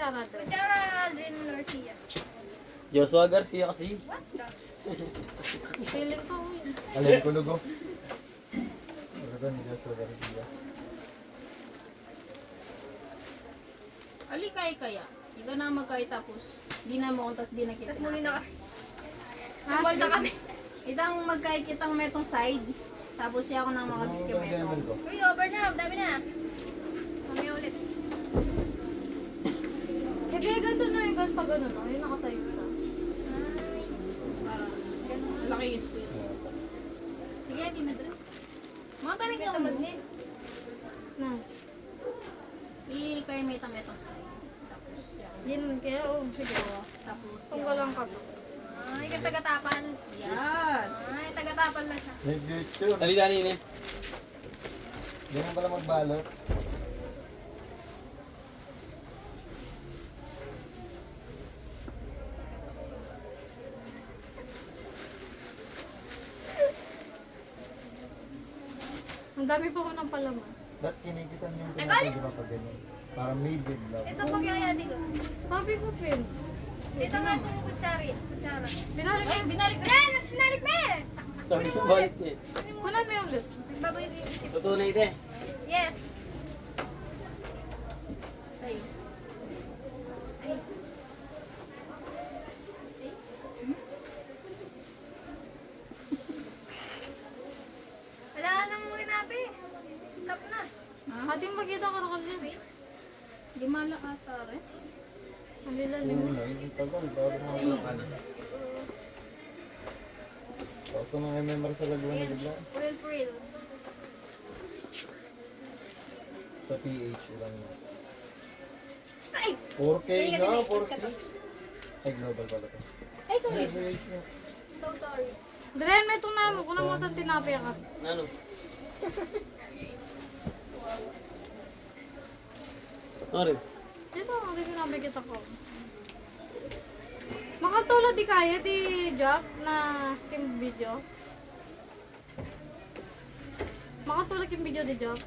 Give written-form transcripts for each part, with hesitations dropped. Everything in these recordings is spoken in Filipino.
kutsara doon. Kutsara Aldrin Garcia. Joshua Garcia kasi. What the? Feeling ko. Alin ko lugo. Lugo ni Joshua Garcia. Ali kaya. Ikaw na magkay tapos. Di na mo tapos di na kita. Tapos muli na kami. Nabal na kami. Itang magkay kitang metong side. Tapos siya ako nang makakit ka metong. Uy, over na. Dami na. Kami ulit. Kaya ganito na yung gan pag ano no, yung nakatayo siya. Laki yung space. Sige, di na dre. Mga tanig May yung tamad din. Na. Ikay may metong side. Tapos siya. Yun, kaya sige. Tapos Tunggalan ka to. Ay, ka taga-tapan. Yes. Ay, taga-tapan lang siya. May future. Dali-dali ni. Hindi mo pala magbalot. Ang dami pa ko ng palaman. Ba't kinikisan yung tinapay di ba pag ganyan? Parang may big love. Eh, saan pagyaya dito? Sabi ko, Pin. Dito nga itong kutsara. Binalik Ay, binalik na. Eh, sinalik na eh! Sabi ko balik niya. Kunan mo yung ulit. Nagbago yung isip. Totoo na ito eh. Yes. Ay. Ay. Wala na muna natin. Stop na. Ating magkita ka na kasi. Wait. Di mala ata rin. Ang lilalim. Una, yung tagal. Bago mga Kaso mga member sa Laguna Ayan. bigla. Real. Sa PH lang. Ay! 4K Ay, na, gabi, 4.6. Ay, global pala to. Ay, sorry. PH na. So sorry. Dren, may itong namo. Kunan mo itong tinapay ka. Ano? Sorry. Dito, hindi tinapay kita ko. Makatulad di kaya di Jack na team video. Makatulad yung video di Jack.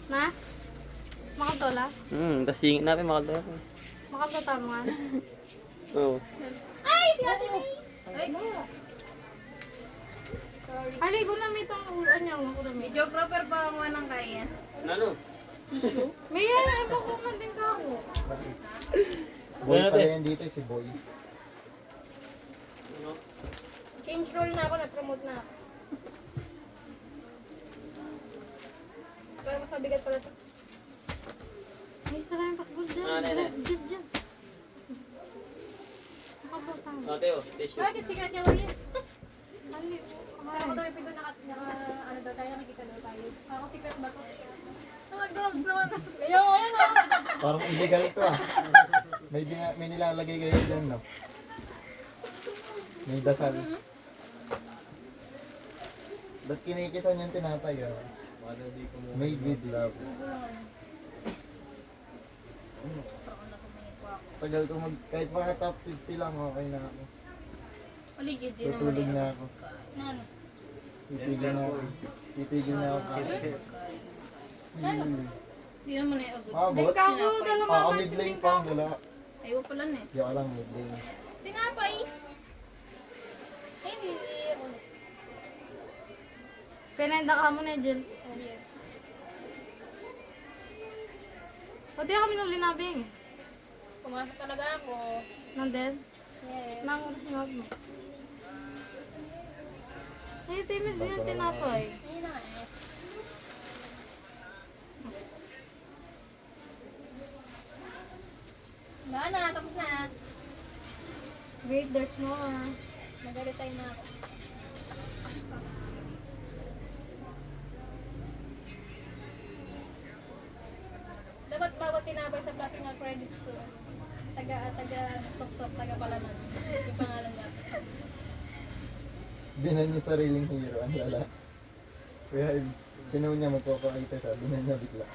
Na? Makatulad? Tas singit natin makalawa. Makatutaman. Oo. Ay, si Ate Mace! Ay, Aligo na may itong ulan niya. Ako na may. videographer pa ang wanang kaya. Ano? May yan, iba ko na din ka ako. Boy Ano pala natin? yan dito, si Boy. Change role na ako, nag-promote na ako. Pero mas mabigat pala ito. May isa lang yung pakbol dyan. Ah, nene. Dyan. Makatutaman. Ate oh, tissue. Bakit secret yung yan? Aligo. Sa ako daw yung pinto ano daw tayo, nakikita daw tayo. Ako secret ba to? Nag-gloves naman. Ayaw, ayan o. Parang illegal to ah. May nilalagay kayo dyan, no? May dasal. Ba't kinikisan yung tinapay, ah? Made with love. Tagal ko kahit mga top 50 lang, okay na ako. Paligid din naman Tutulog yun. na ako. Ano? Titigil na ako. Titigil na ako. Di naman na yung Abot. Ikaw ko, dalawa Ako man mid lane pa, wala. Ayaw pala na eh. Di ako lang mid lane. Tinapay. Ay, hindi. Pinenda ka mo na, Jill. Yes. Pati kami nung linabing. Pumasok talaga ako. Nandun. Yes. Nang sinab mo. Ay, timis din yung tinapay. Ayun na nga eh. Wala na, tapos na. Wait, there's more. Nag-resign na ako. Dapat bawat tinapay sa plastic na credits ko. Taga-tok-tok, taga-palaman. Yung pangalan natin. Binan niya sariling hero, ang lala. Kaya sinaw niya magpapakita siya, binan niya bigla.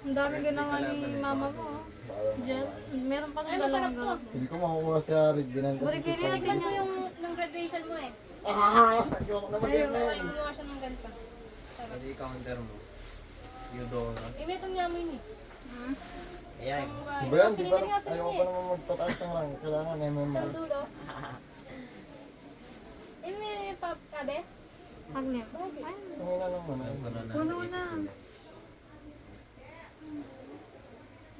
Ang dami ginawa ni mama mo. oh. Baka Jill, meron pa Ay, ng masarap dalawang to. galap. Hindi ko makukuha sa Red, binan ko Buti si kayo Paul. Nilagyan ko yung ng graduation mo eh. Ah! Ayoko na So, mag-email. gumawa siya ng ganito. Sarap. Pwede i-counter mo. Yudo na. Eh, may itong yamin eh. Kaya Di ba yan? Di ba? Ayaw pa naman magpataas ng rank. Kailangan may Sa member. dulo. Yun mo yung kabe? Magnet. Tumina lang muna. Puno na.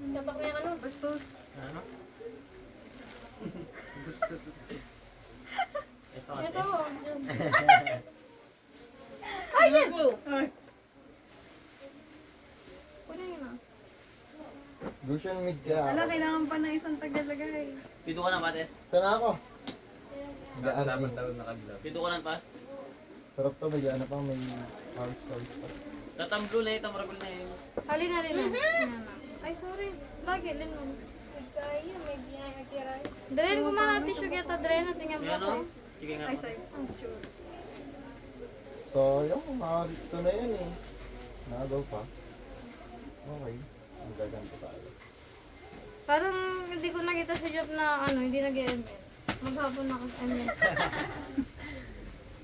Dapat may ano? Bastos. Ano? Ito kasi. Ito. Ay, yan! Puno yun ah. Lucian mid ka. Ala, kailangan pa ng isang tagalagay. Pito ka na, pate. Sana ako. Kaso Gaan dapat eh. daw nakablog. Pito ka na pa. Sarap to. May ano pa. May house pa. Tatamblo na yun, tamaragol na yun. Halin na rin na. Ay, sorry. Bakit? Lin mo. Kaya, may ginagakiray. Dren ko man natin siya kita, Dren. At tingnan mo Yan ako. o. Sige nga. pate. So, yung ito na yan eh. Nagaw pa. Okay. Ang gaganto tayo. Parang hindi ko nakita sa job na ano, hindi nag-ML. Maghapon ako sa ML.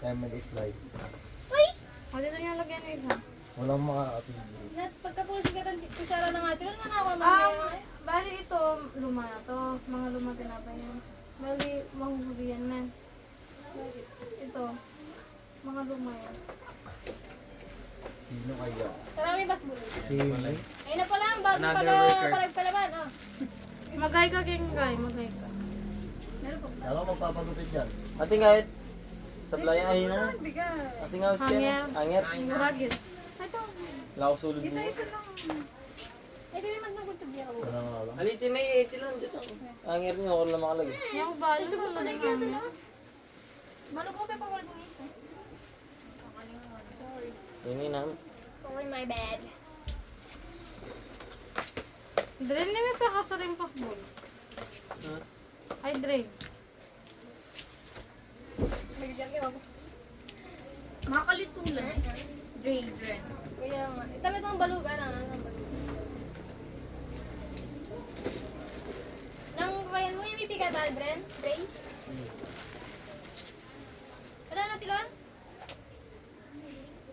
ML is live. O, dito niya lagyan ng isa. Walang makakapigil. Nat, pagkapulis ka ng kutsara ng ate, ano man ako Bali ito, luma na to. Mga luma tinapay yan. Bali, mahuhulihan na. Ito, mga luma yan. Sino kaya? Karami basbol. Sino? Ayun na pala, ang bago Another pala worker. palag palaban, oh. Magay ka, Kengay. Magay ka. Alam mo magpapagupit dyan. Ate nga, supply ay na. Ate nga, Hanger. Anger. Ragit. Ito. Wala ko sulod mo. Eh, di may magdungkot sa diya ko. Ano nga lang? Aliti may 80 lang dito. Anger niyo, ako lang makalagay. Yung bali Ito ko ko pala lang yung namin. no? Balog ko pa wala kong ito. Sorry. Yun yun namin. Sorry, my bad. Dren na may pakasaring pakbol. Hmm? Ay, Dren. Magigyan kayo ako. Makakalito lang. Drain. Kaya nga. Ito itong balug, ano ang balug. Nang kayan mo yung ibigat, Adren? Ray? Ano na, Tilon?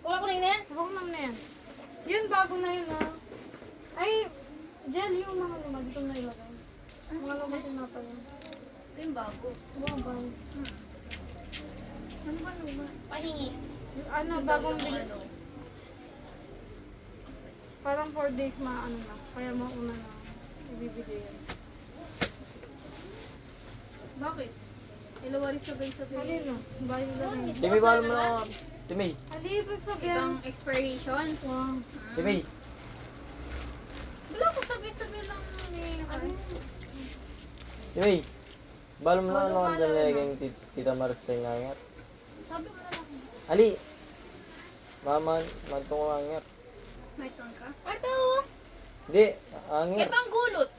Kulang ko na yun eh? Huwag naman na yan. Yun, bago na yun ah. Ay, gel yung mga luma. Dito na ilagay. Mga luma tinapay yan. Ito yung bago. Wow, bago. Ano ba luma? Pahingi. Ano, bagong big. Parang 4 days maano na. Kaya mauna na ibibigay yan. Bakit? Ilawari sabay-sabay. Halin no, bayo na rin. Timmy, balo mo na. Timmy. Halin, ibig sabihin. Itong expiration. Wow. Timmy. Wala ko sabay-sabay lang nangyayari. Timmy. Balo mo na naman dyan legeng Tita Maristay nga anger. Sabi mo na lang. Ali. Maman, mantong ko anger. May ton ka? Ito! Hindi, anger. Eh, pang gulot.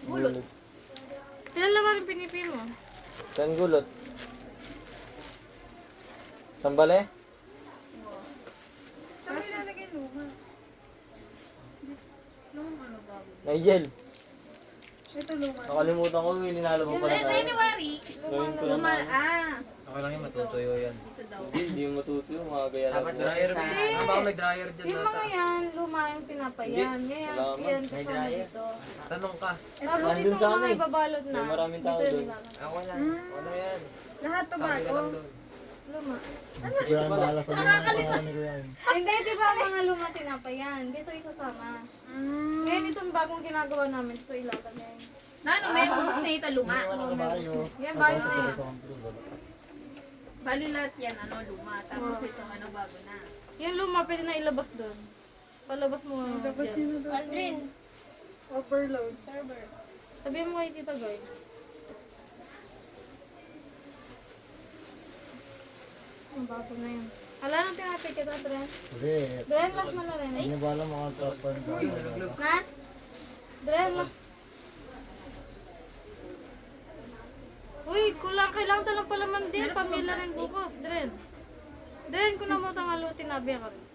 Gulot. Kailan naman yung pinipi mo? Saan gulot? Sambale? Saan ilalagay luma? Luma ano bago? Nigel. Ito luma. Nakalimutan ko, linalo mo pala tayo. January. Gawin ko lang. Okay lang yun, matutuyo yan. Dito daw. Hindi mo matutuyo, mga gaya lang. Dapat dryer mo. Ah, baka may dryer dyan Yung nata. mga yan, luma yung pinapayan. Ngayon, Salamat. yan, May kasama dryer. dito. Tanong ka. Tapos Nandun itong sa mga ano eh. ibabalot na. May maraming tao dito doon. nilalagay. Ako lang. Ano yan? Lahat to Sabi ka lang doon. Luma. Kuya, bahala sa mga pangalan ni Kuya. Hindi, di ba ang mga luma tinapayan? Dito isasama. Ngayon itong bagong ginagawa namin, ito ilalagay. Nano, may ubus na ito luma. Wala ka bayo. Yan, bayo na yan. Bali lahat yan, ano, luma. Tapos itong ano, bago na. Yung luma, pwede na ilabas doon. Palabas mo. Aldrin. Overload. Server. Sabihin mo kay Tita Goy. Ang bago na yun. Ala nang tinapit kita, Dren. Ulit. Dren, last mo na rin. Hindi ba alam mga tropan ka? Na? Dren, last. Uy, kulang. Kailangan talang palaman din. Pamilya rin bukas. Dren. Dren, kung namutang alutin, nabiya ka rin.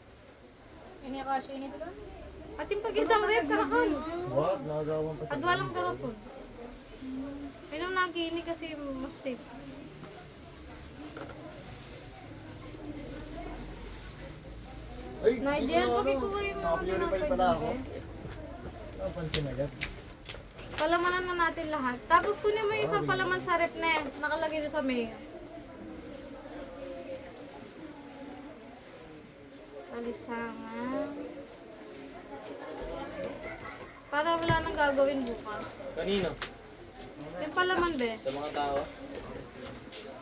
Ini ako asya ini Tilon. At yung pagkitang rin, karakal. What? Nagagawan pa At walang karapon. Minum na kini kasi mas safe. Ay, Nigel, bakit ko kayo mga Naka-purify tinapay pala ako. doon, Napansin agad. Palamanan na natin lahat. Tapos kunin mo yung isang palaman sa rep na yan. Nakalagay doon sa mayo. Alisangan. Para wala nang gagawin bukas. Kanino? Yung palaman, be. Sa mga tao?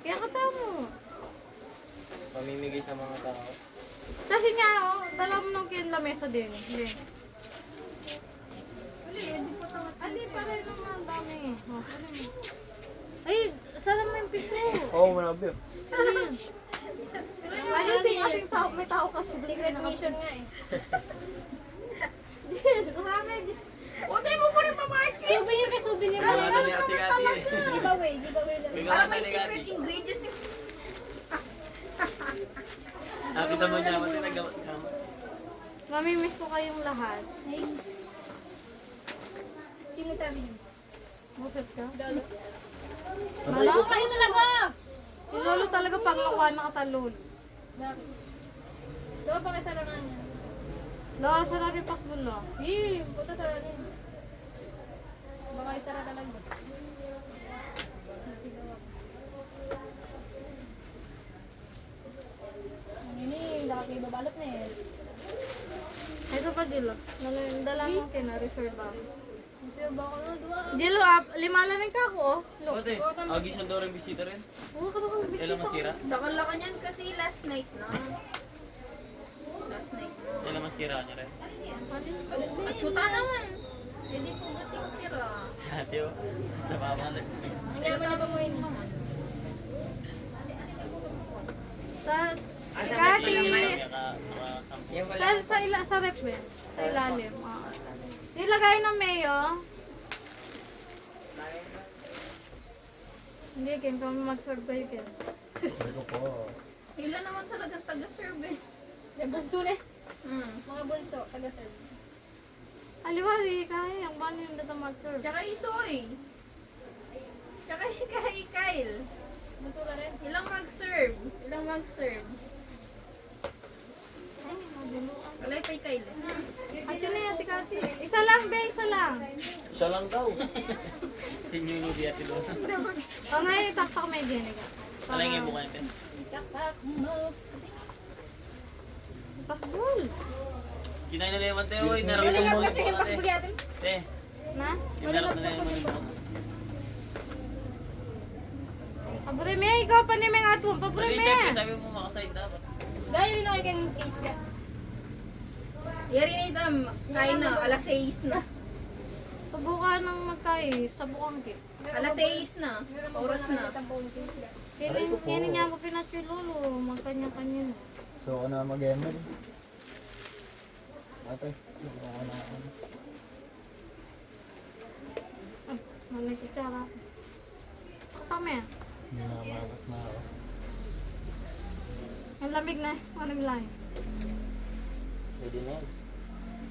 Kaya kata mo. Pamimigay sa mga tao? Kasi nga, oh, dala mo nung lamesa din. Hindi. Ali, para naman ang dami. Oh, ay, saan mo yung piso? Oo, manabi. Saan yun? Ay, ating tao, may tao kasi. Secret mission nga eh. Marami. Souvenir ka, souvenir mo Wala lang. na niya si Kati eh. Giveaway lang. Bigla ka ni Kati. ingredients yung... Nakita mo niya, mati naggamot ka. Mamimiss ko kayong lahat. Ay. Sino sabi niyo? Buset ka? Lolo. Malaki Kayo talaga! Si Lolo talaga panglakuan na katalon. Bakit? Lolo, pakisara nga niya. Lolo, sarap yung pakbulo. Puta sara niya. Baka isara talaga. Sisigaw ako. Yun eh, baka kayo babalot na eh. Ito pa, Dilo. Dala mo kina-reserve ako. Sir, baka na, duwa. Dilo, 5 lang rin ka ako, oh. Look. Ote, agi sa dorang bisita rin. Huwag ka baka Kailan masira? Dakal yan kasi last night na. Last night na. Kailan masira niya rin? At chuta naman. Hindi po gating tira. Ate o, basta pamalag. Nangyari pa na ba mo yun? Kati! Sa rep, eh. Sa ilalim. Oo. Nilagay ng mayo. Hindi, Ken. Kung mag-serve kayo, Ken. Sabi ko po. Ilan naman talaga taga-serve eh. Yung bunso na. Hmm. Mga bunso, taga-serve. Aliwali, kaya. Ang bano yung data mag-serve. Tsaka Isoy. Tsaka kay Kyle. Bunso ka rin. Ilang mag-serve? Ilang mag-serve? Ay, mabinuan. Wala kay Kyle. At yun na yan, si Kati. Isa lang, be. Isa lang. Siya lang daw. Sinunubi ate doon. O ngayon, itaktak may vinegar. Alay nga bukan ito. Ikapak mo. Pakbul. Kinain na lemon tayo, oy. Wala Narapin nga mo pa, ulit sige, po pasok ate. natin. Te, Na? kinarap na lemon mo. Pabure me, ikaw pa ni Meng Atwang. Pabure Hindi, me. siyempre sabi mo makasign dapat. Gaya rin ako kayong case ka. Yari na itam. Kain na. Alas 6 na. Subukan ng magkay. Sabukan ki. Alas 6 na. Oras na. Kinin niya mo pinatyo lolo. Magkanya-kanya na. So, ako na mag-ML. Ate, so ako na ako. Ah, malay kutsara. Kami. Hindi na magas na ako. Ang lamig na. Maraming lang. Pwede na yan.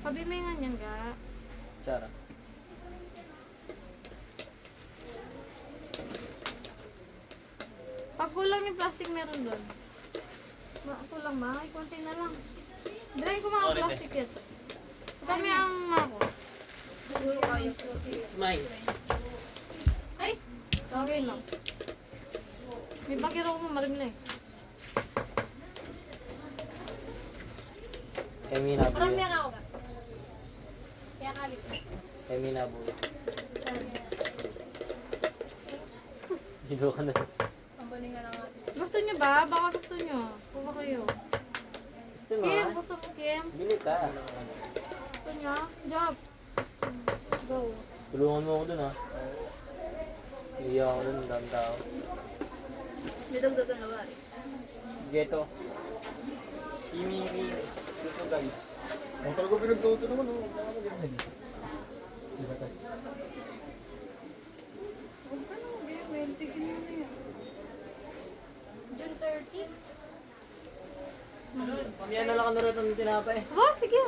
Pabimingan yan ga. Tsara. Pag kulang yung plastic meron doon. Kulang ba? Ay, konti na lang. Drain ko mga Sorry, plastic yan. Kami ang ako. Smile. Ay! Okay lang. May bagay ako mo marimlay. Kay Minabu Parang yan. meron ako ka. Kaya kalit. Kay Minabu yan. Hilo ka na. Pambaling nga lang natin. Gusto nyo ba? Baka gusto nyo. Kuha kayo. Gusto mo Kim, ha? gusto mo Kim? Bili ka. Gusto nyo? Job. Go. Tulungan mo ako dun ha. Iiyak ako dun. Ang dami tao. Nadagdagan na ba? Geto. Kimi. Gusto guys. Ang talaga pinagtuto naman, oh. Wala ka mag-ML. Di ba tayo? June 30. Pamiyan na lang ka naroon ng tinapay. Oh, sige.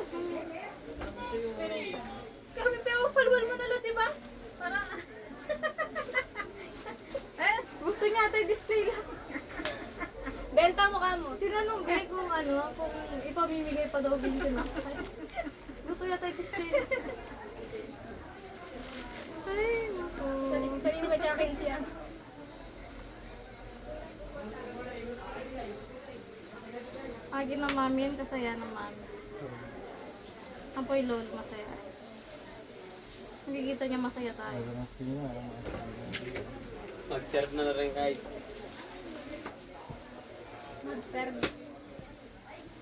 Inspiration. Kami pero palwal mo na lang, diba? Parang... eh? Gusto niya tayo display lang. Benta mo ka mo. Tinanong ba kung ano, kung ipamimigay pa daw bin sila. Gusto niya tayo display lang. Ay, Twins yan. Agi na mami yan, kasaya na mami. Apoy lol, masaya. Nakikita niya masaya tayo. Ano ang skin na? Mag-serve na rin kahit. Mag-serve.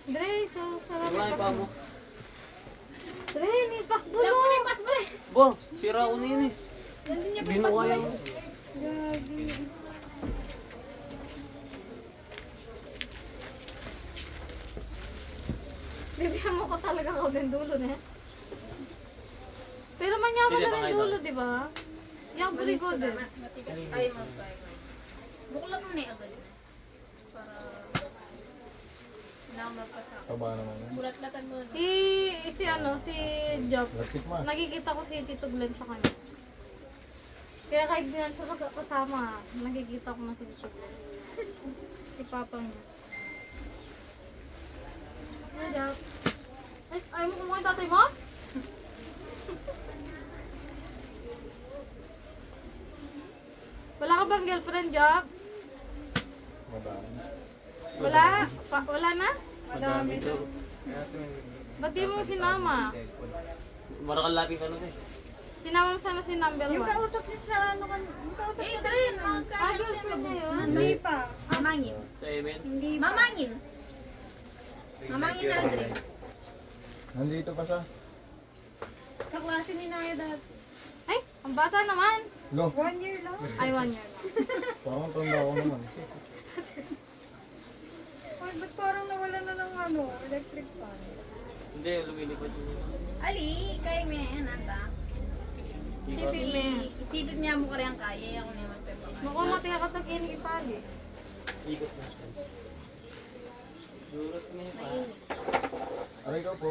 Dre, so sarap. Wala pa mo. Dre, nipak dulo. Alam ko na yung pasbay. Bo, sira ko na yun eh. Nandun niya pa yung Binuka pasbay. yung... Gagi. Bibigyan mo ko talaga ako ng dulo na. Pero manyaman Sige, na ng pangay dulo, di ba? Yung buli ko din. Matigas. Ay, mag-try. Buklan mo na yung agad na. Para... na magpasa. Taba naman yan. Bulat-latan mo na. Si ano, si Job. Lastik ma. Nakikita ko si Tito Glenn sa kanya. Kaya kahit di sa kasama, nakikita ko na si Tito Glenn. Si Papa niya. Ano, Job? Ay, ayaw mo kumuha yung tatay mo? Wala ka bang girlfriend, Job? Madami. Wala? Wala na? Madami daw. Ba't di mo sinama? Marakal lapis ano eh. Sinama mo sana si number 1. Yung kausap niya sa ano kan, yung kausap niya Dali, Ah, girlfriend niya yun? hindi pa. Mamangin. Sa Emen. Hindi pa. Mamangin. Mamangin na, Andre. Nandito pa siya. Kaklase ni Naya dati. Ay, ang bata naman. Lo, 1 year lang. Ay, 1 year na. parang tanda ko naman. Ay, ba't parang nawala na ng ano, electric fan? Hindi, lumilipad yun. Ali, kaya mo yan, anta. Sipin mo yan. Isipin niya mo kaya ang kaya. Ako naman pa yung Mukhang mataya ka tag-inig ipali. Ikot na siya. Durot na yun. mainit. Aray ka po.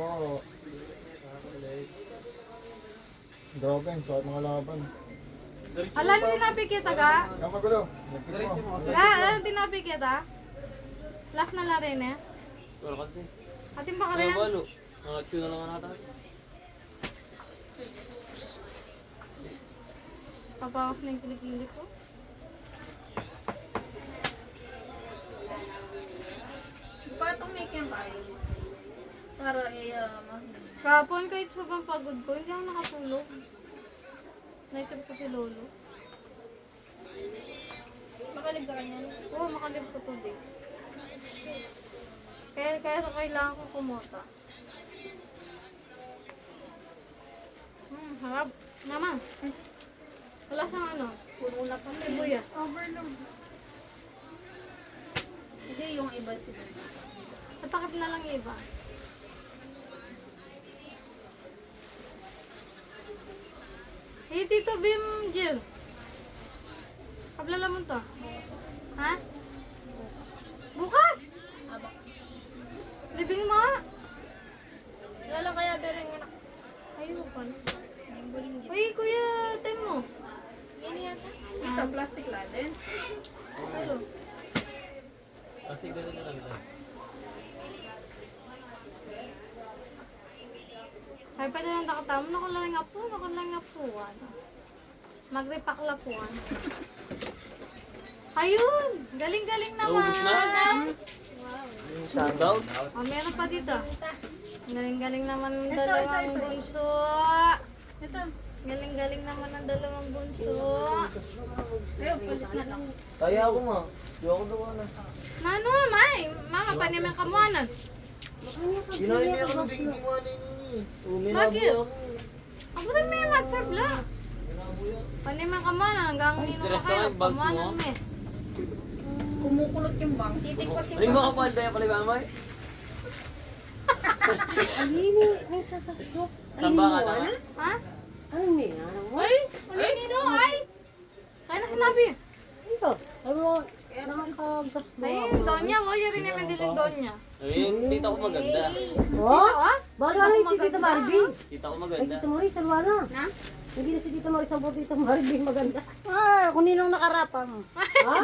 Grabe, ang sakit mga laban. Alam mo tinapi kita ka? Ang magulo. Nagkit mo. Alam tinapi kita? Last na lang rin eh. Pero kasi. Atin ba ka Kaya rin? balo. Nakatune na lang natin. Papakos na yung kilikili ko. Patong make yan kayo. Para Kapon kahit sobrang pagod ko, hindi ako nakatulog. Naisip ko si Lolo. makalib ka kanyan. Oo, makalib ko today. Kaya kailangan ko kumota. Harap. Naman. Wala siyang ano. Puro na pa. Sibuya. Overload. Hindi yung iba siguro. Matakap na lang yung iba. Eh, Tito Bim, Jill. Kablala mo to. Ha? Bukas? Libing mo nga. Lala kaya bereng anak. Ayun. Yung buling dito. Uy, kuya, time mo. Yan yata. Ito, plastic laden. Ano? Kasi gano'n na lang ito. Ay, pwede lang nakatamo. Nakalang nga po. Magripak lapuan. Ayun! Galing-galing naman. Naubos na? Shoutout. Oh, meron pa dito. Galing-galing naman ng Ito, dalawang ito. bunso. Ito. Galing-galing naman ng dalawang bunso. Ayun, kulit na lang. Kaya ako ma. Di ako daw na. Nano, may. Mama, paniman ka mo ano? Kinain niya ako ng biging money nini. Bakit? Uminabuya ako. Ako rin may WhatsApp lang. Paniman ka mo ano? Hanggang nino ka Stress ka kayo. lang, bags mo, Pamuanan ah. mo eh. Kumukulot yung bang. Titik ko si Ano yung makapal tayo pala ba, Amay? Saan ba ka na? Ha? Ano niya? Ay! Ano nino? Ay! Kaya na sinabi. Ito. Ay mo, nakakagas mo. Ay, Donya ko. Yun rin naman dilig Donya. Ayun, tita ko maganda. Oh? Ito ah? Bago lang si Tita Barbie. Tita ko Ay, maganda. Tita Marie, salwana. Na? Hindi na si Tita Marie, sabot Tita Barbie, maganda. Ah, kung ninong nakarapang. Ha?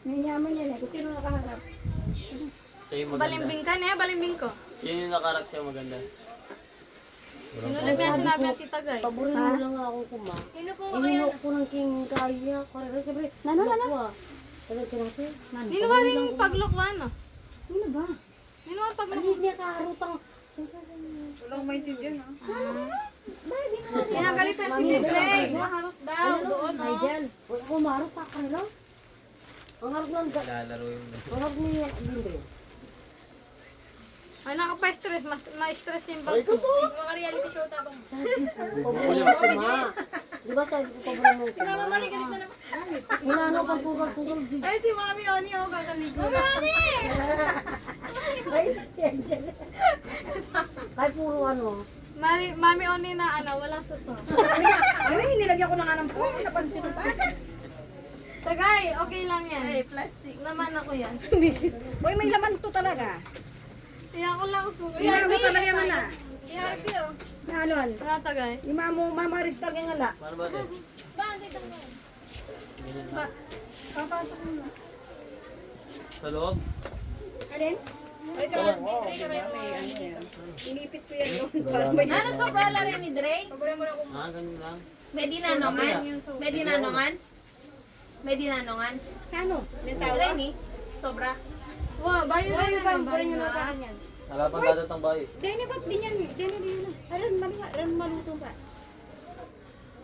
May yaman yan eh, kung sino nakaharap. Siya yung maganda. Balimbing ka niya, balimbing ko. Yun yung nakarap siya maganda. Sinulit niya sinabi ng tita Guy. Paborito mo lang ako kuma. Sino po Inino ko ng king kaya. Kaya siyempre, nano. Talagang kinasi. Sino ka rin paglukwan ah? Ano ba? Sino ka paglukwan? Hindi niya kaharutang. Walang maintindihan ha. Pinagalitan si Bigleg. Maharot daw doon Ay, oh. dyan. Huwag ako marot pa kanila. Ang harap ng Lalaro yung... ang harap niya bimbe. Ay nakapa-stress. Ma-stress yung bag Aray ko ko. po! Mga reality show tabang. Paborito mo kuma. Di ba sabi ko paborito mo kuma? Mama, Mari, galit na naman. Hinano pang tugal-tugal. Ay, si Mami Oni ako kakaligo. Ay, dyan. Kahit puro ano. Mami Oni na ano, walang suso. Ay, nilagyan ko na nga ng po. Napansin mo pa. Tagay, okay lang yan. Ay, plastic. Naman ako yan. Uy, may laman to talaga. Kaya ako lang suso. Ano mo talaga man na? Si Harvey, oh. Nanon. Wala tagay. Yung mama Ristal nga nga. Paano ba ito? Ba, ang tita mo. Ganyan lang. Papasok mo na. Sa loob? Alin? Ay, kalat. Ay, kalat. Inipit ko yan doon. Para may Ano sobra la rin ni Dre? Paborito mo na kung... Ganun lang. May dinanongan? May dinanongan? May dinanongan? Sa ano? Dre ni? Sobra? Wow, bayo na Uy, yan. bang, Bayo parang yung na. natakan yan. Halapan natin ang bayo. Dene, ba't di yan? Dene, dene. Aran maluto pa.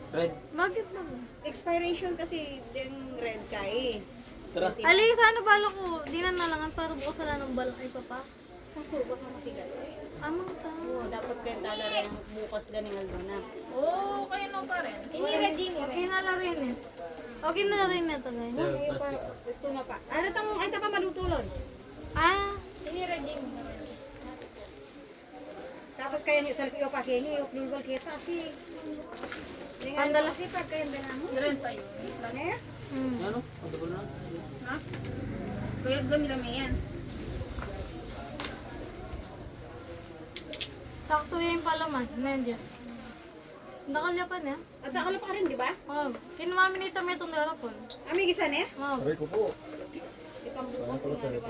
Red, Bakit ba? Expiration kasi din red ka eh. tara. Ali, sana bala ko. Di na nalangan para bukas wala ng balak ay papa. Kasugot mo kasi gano'n. Amang ta. Oo, dapat kayo tala rin bukas ganing na. Oo, kayo no pa rin. Ini-read yun, Okay na lang rin eh. Okay na rin na tagay. Ay, pa, gusto na pa. Ano tang, ay pa malutulon. Ah, Ini-read yun. Tapos kaya ni selfie o pa kaya ni lulwal kita si. Pandala. Si pa kaya ba mo? Dre tayo. Lane? hmm. Ano? Ang dugo na. Ha? Kuya, gami-lami yan. Sakto yung palaman. Medyo. Nakalyapan eh. At nakala pa rin, di ba? Oh, kinumami ni Tommy itong darapon. Ami gisa ne? Oh, Aray ko po. Itang bukas nga, di ba?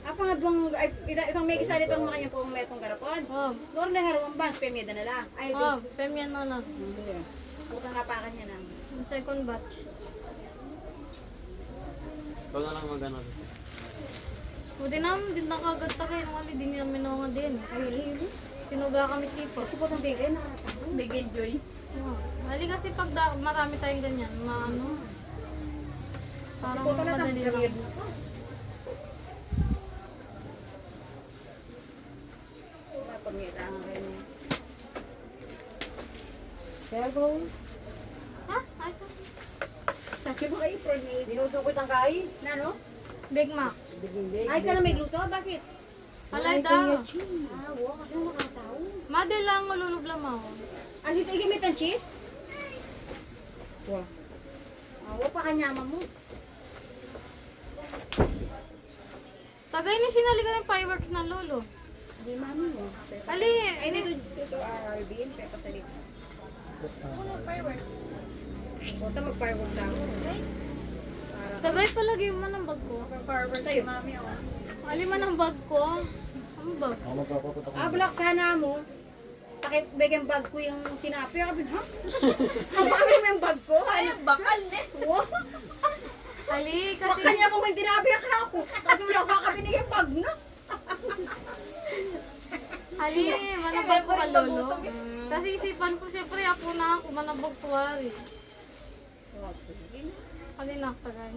Apa nga bang, ay, itang may gisa itong makanya po may itong garapon. oh, Lord na nga rin bang spemyeda na lang. Ay, oh, pemyan na lang. Puta napakan niya na. Yung second batch. Ikaw na lang mag-ano. Buti naman, din nakagad tagay. Nung ali, din namin ako nga din. Ay, really? Sinuga kami tipo. Kasi po itong bigay nakatawa. Big enjoy. Oh. Ali kasi pag marami tayong ganyan, maano. Parang Puta na madali itong lang. bukas. Pamira ang rin. Pero, Ha? Ay, sabi mo kayo, Pronate. Dinudukot ang kai. Nano? Big Mac. Ay, ka na may gluto? Bakit? Alay daw. Ah, wow, kasi nakatawa. Madi lang malulublam ako. Ano ito, igamit ang cheese? Wow. Wow, pa kanyama mo. Tagay ni sinali ka ng fireworks na lolo. Hindi, mami mo. Ali, Ay, dito, Arvin, pepa sa dito. Puta, mag-fireworks ako. tagay palagi mo ng bag ko. Fireworks tayo. Mami, oh. Ali man ang bag ko. Ano bag? Ako magpapatot ako. Black, sana mo. Pakibigyan bag ko yung tinapay. Sabi, ha? Ang bakit mo yung bag ko? Ay, Bakal ne. wow. Ali, Baka kasi niya kung may tinapay ako. Sabi mo lang, baka binigyan bag na. Ali, manabag ko ka lolo. Kasi isipan ko siyempre ako na ako manabag tuwari. Ali nakatagay.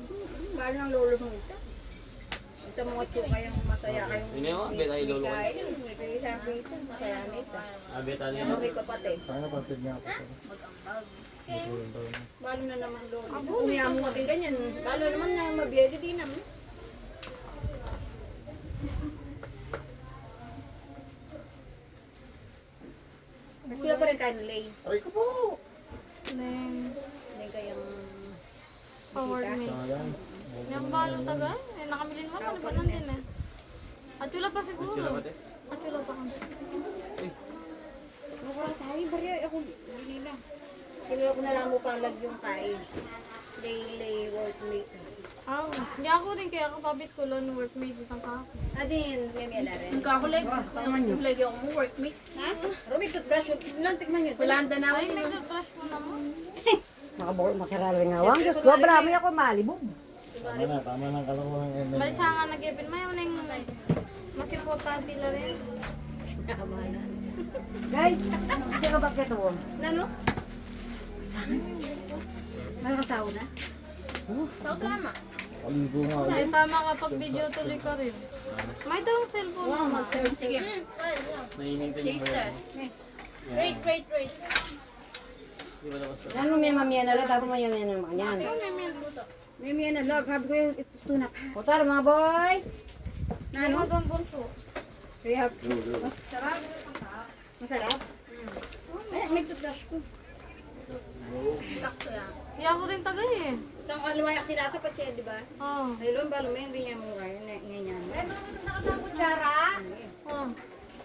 Mahal ng lolo mo ito. Ito mga tsuka yung masaya kayong Yun yung abet ay lolo ko. kain. Ito sabi ito, masaya na ito. Abet ano Ano yun? kay kapatid? Sana pansin niya ako. Lalo na naman lolo. Umiya mo din ganyan. Lalo naman na mabiyedi din naman. Sila pa rin kayo lay. Aray ko po! Neng, Lay kayong forward me. Sayang. Yung balong tagay, eh, nakamili naman, palipanan din eh. At wala pa siguro. Sila ba, te? At wala pa kami. Wala tayo, bari ako hindi na. Siguro ko na lang mo pang lag yung kain. Lay work late. Hindi ako rin kaya kapabit ko lon workmate itang kako. Adin, may mela rin. Ang kakuleg. Lagi ako mo workmate. Ha? Rumi, toothbrush yun. Ilan tignan yun? Walanda na Ay, ako. nag-brush mo naman. Makabukod masarado nga. Wang Diyos ko, marami ako malibog. Tama na kalokohan ng ML. Bali sa nga nag-ipin, may unang masiputan sila rin. Guys, hindi ka bakit ito? Nano? Meron ka sauna? Sa tama. Aligo nga. Ay, tama kapag video tuloy ka rin. May daw ang cellphone mo. Sige. Naiinintay niyo ba yan? Rate. Di ba tapos na? Ano may mamaya na lang, tapos mamaya na naman yan. May mela love. Habi ko yung istuna pa. Putar mga boy! Ano doon bunso? Rehab. Masarap. Masarap? Eh, may toothbrush ko. Hindi ako rin tagay eh. Itang lumayak sila sa patse, di ba? Oo. Ay, lum, balo mo yung rinya mo ngayon. Ngayon. Oh.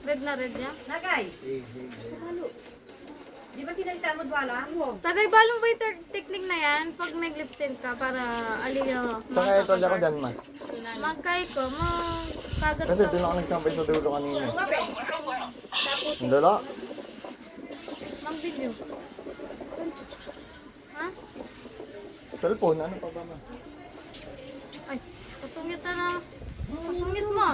Red na red niya. Nagay! Di ba sinalita mo dwala? Tagay, balong ba yung technique na yan? Pag may lip tint ka para aliyo. Saan kaya ito ako dyan, ma? Magkay ko, kagat Kasi ka. doon ako nagsampay sa dulo kanina. Tapos, Ang dala. Mag-video. Ha? Cellphone, ano pa ba, ma? Ay, pasungit na na. Pasungit mo.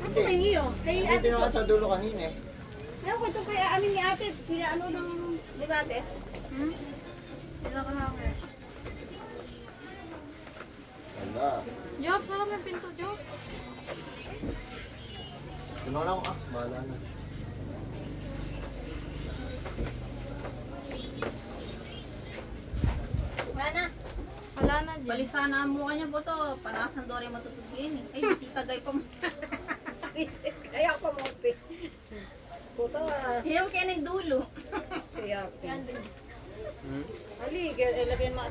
kasi may iyo. Kay Hindi ate ko. tinakas sa dulo kanina eh. Ayaw ko ito kaya amin ni ate. Sila ano ng, di ba ate? Sila ka na Wala. Job, wala may pinto, Job. Tunaw lang ako, bahala na. Wala na. Wala na, Job. Balisan na ang mukha niya po to. Palakas ng Dory matutugin. Ay, titagay pa mo. Kaya ako mo. Puto ah. Hindi mo kaya ng dulo. Kaya ako. Hmm? Ali, lagyan mo.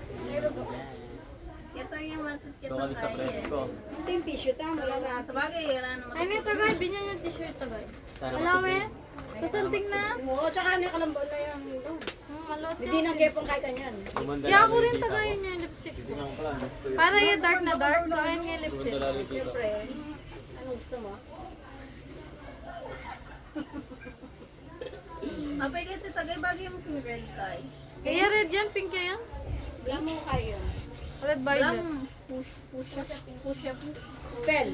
Ito yung matut kita Doon kami sa presko. Ito yung tissue ta. Wala na. Sa bagay, wala naman. Ay, may tagay. Binyan yung t-shirt, tagay. Sana Wala, matubig. me. Kasanting na. Oo, tsaka ano yung kalambol na yung Malot hindi yan. nang kepong kahit kanyan. Gumanda Hindi ako lalo rin yung tita tagay ko. niya yung lipstick ko. Tingnan ko lang, gusto yun. Para yung dark na dark, gawin nga yung lipstick. Gumanda lalo yung tita ko. Siyempre, anong gusto mo? Mapay kasi tagay bagay mo ping red tie. Kaya red yan, pink yan. Wala mo kayo. Red violet. Walang push up. Spell.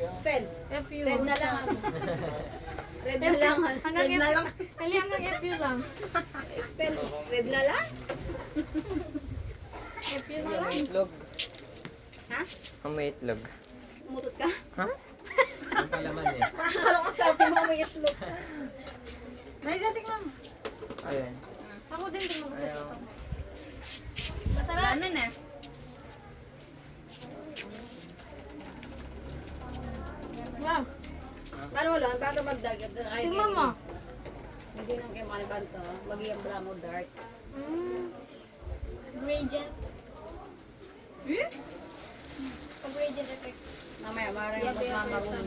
Spell. FU. Red na lang. Red na lang. Hanggang Red na lang. Hali hanggang FU lang. Spell. Red na lang? FU na lang. Itlog. Ha? Ang may itlog. Umutot ka? Ang palaman eh. Akala ko sabi mo may itlog. May dating lang. Ayun. Ako din din mo. Ayaw. Wala na na. Wow. Paano lang? Bago mag-dark. Tingnan mo. Hindi nang kayo makaliban to. Magiging bra mo dark. Gradient. Pag gradient effect. Mamaya, maraming magmamarun.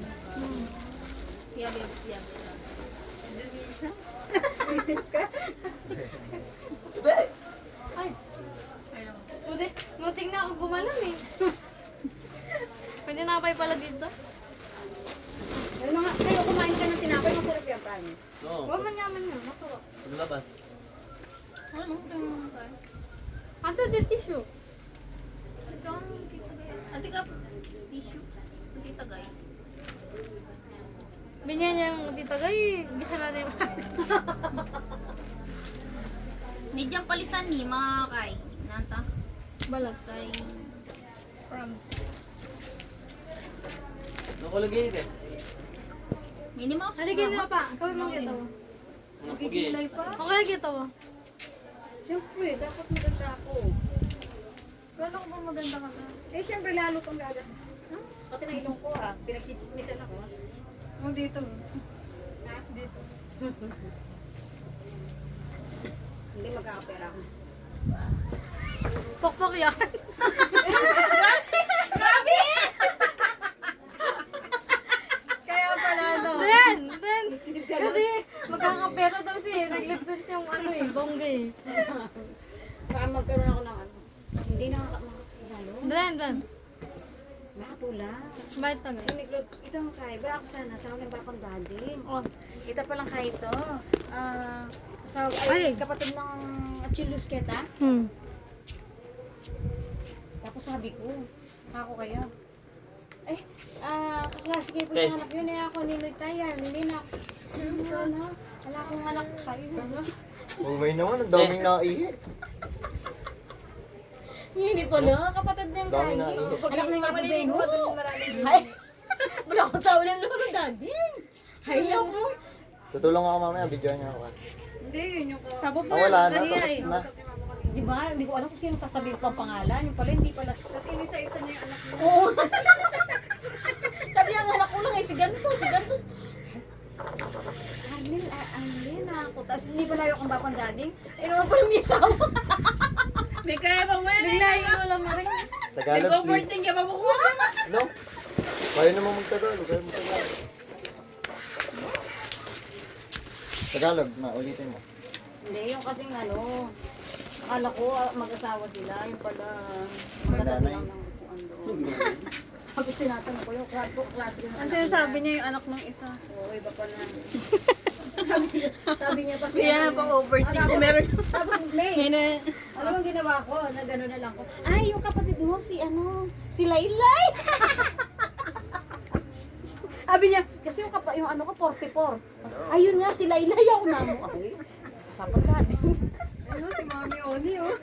Yabi. Isip ka? Ay. Pwede. Muting na ako gumalan eh. Pwede na pala pala dito. Ay, mga, kayo kumain ka ng tinapay. Masarap yan, promise. Oo. Huwag man yaman yun. Masarap. Paglabas. Ano? Tayo. Ato din tissue. Ate ka, tissue. Ate tagay. Binyan niya yung titagay. Gisa na rin. Ni dyan palisan ni mga kay. Nanta. Balat. Kay. Crumbs. Nakulagay eh. Minnie Mouse. Haligin nila pa. Kawin mo gito. Unang pugi. Okay, gito. Siyempre, dapat maganda ako. Kala ko ba maganda ka na? Eh, siyempre, lalo kang gaga. Pati na ilong ko, ha? Pinagchichismisan ako, ha? Dito. Ha? Dito. Hindi magkakapera ako. Pokpok yan. Grabe! Kaya pala, no? Ben! Kasi magkakapera daw din. Naglipit yung ano eh, bongga eh. Baka magkaroon ako ng ano. Hindi nakakalo. Dan. Nakatula. Bakit taga? Siniglot, ito ang kaya. Ba ako sana, sa akin bakong dading. Oh. Kita palang kaya ito. Ay, kapatid ng Achilles Keta. Tapos sabi ko, ako kaya. Kaklase kayo po yung anak yun. Ako ninoy tayo. Hindi na. Wala akong anak kayo. Umay naman, ang daming naihi. Hindi po na, kapatid niyang Dami kayo. na ihi. Anak na yung kapatid mo. Ay, wala akong tao ng lolo dading. Hay lang mo. Tutulong ako mamaya, bigyan niya ako. Tapos Ah, wala na, tapos na. Di ba? Hindi ko alam kung sino sasabihin ko ang pangalan. Yung pala, hindi pala. Tapos inisa-isa niya yung anak mo. Oo. Sabi ang anak ko lang si Gantos. Arlene ako. Tapos hindi pala yung kambapang dading. Eh, naman pala may asawa. May kaya bang wala? bigla yung ulam na rin. Tagalog, please. Nag-overthink ka ba po? Ano? Kaya naman magtagalog, kaya magtagalog. Tagalog na, ulitin mo. Hindi, yung kasing ano. Akala ko mag-asawa sila. Yung pala. May nanay. lang ng upuan doon. Tapos tinatanong ko yung klase yung Ang sinasabi niya yung anak ng isa. Oo, iba pala. Sabi niya pa Kaya pang overthink. Meron. Tapos, May, alam mo ang ginawa ko, na gano'n na lang ko. Ay, yung kapatid mo, si Laylay. Sabi niya, kasi yung ano ko, 44. Ayun nga, si Laylay ako na mo. Ay, kapatid. Ano, si Mami Oni, oh.